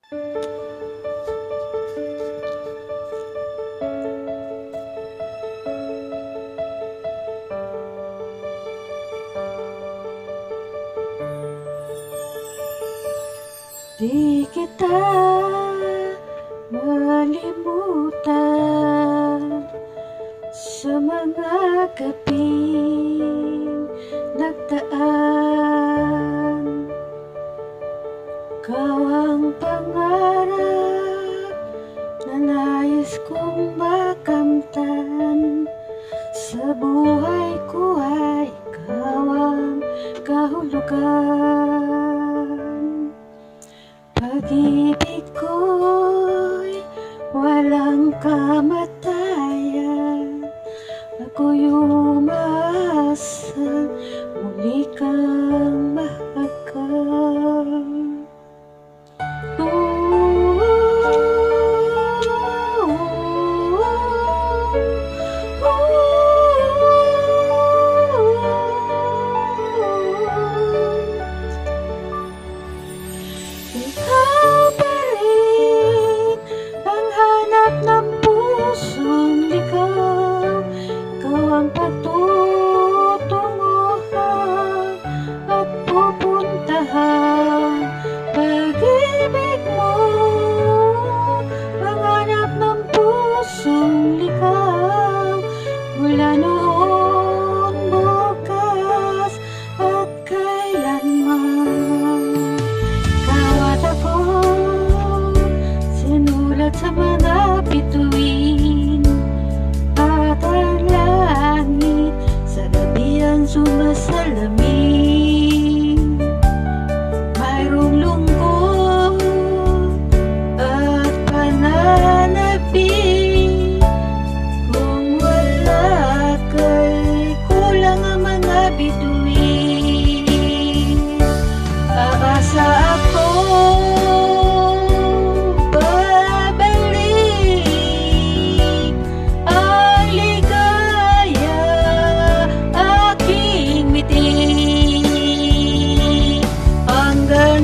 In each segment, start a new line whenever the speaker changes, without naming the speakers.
Di kita malimutan sa mga gabing nagdaan. Ikaw ang pangarap na nais kong makamtan. Sa buhay ko ay ikaw ang kahulugan. Pag-ibig ko'y walang kamatayan. Ako'y umaasa muli kang mahagan. Ikaw pa rin ang hanap ng pusong ligaw. Ikaw ang patutunguhan at pupuntahan. Pag-ibig mo ang hanap ng pusong ligaw. Mula noon, bukas at kailanman. Sinulat sa mga bituin at ang langit sa gabi ang sumasalamin. Mayroong lungkot at pananabik. Kung wala kay kulang ang mga bituin. Aasa ako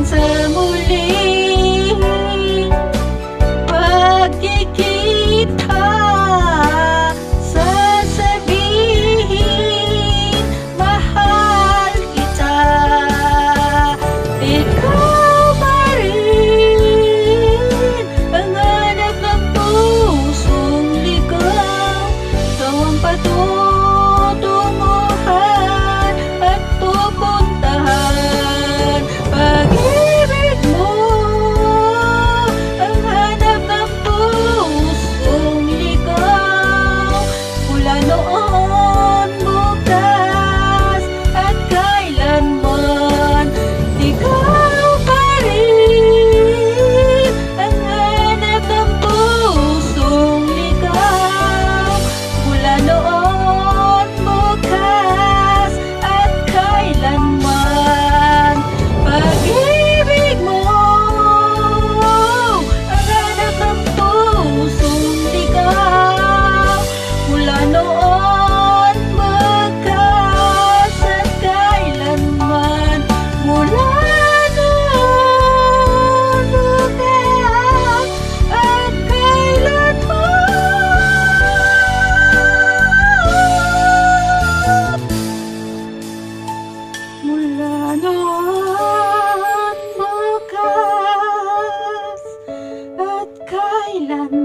sa muli pagkikita. Sasabihin mahal kita. Ikaw pa rin ang hanap ng pusong ligaw. Ikaw ang patutunguhan at pupuntahan. Pag-ibig mo ang hanap ng pusong ligaw. Mula noon, bukas at kailanman. Ikaw pa rin ang hanap ng pusong ligaw. Mula noon, bukas at kailanman. Pag-ibig mo ang hanap ng pusong ligaw. Mula noon, bukas at kailanman. Mula noon, bukas at kailanman. Mula noon, bukas at kailanman.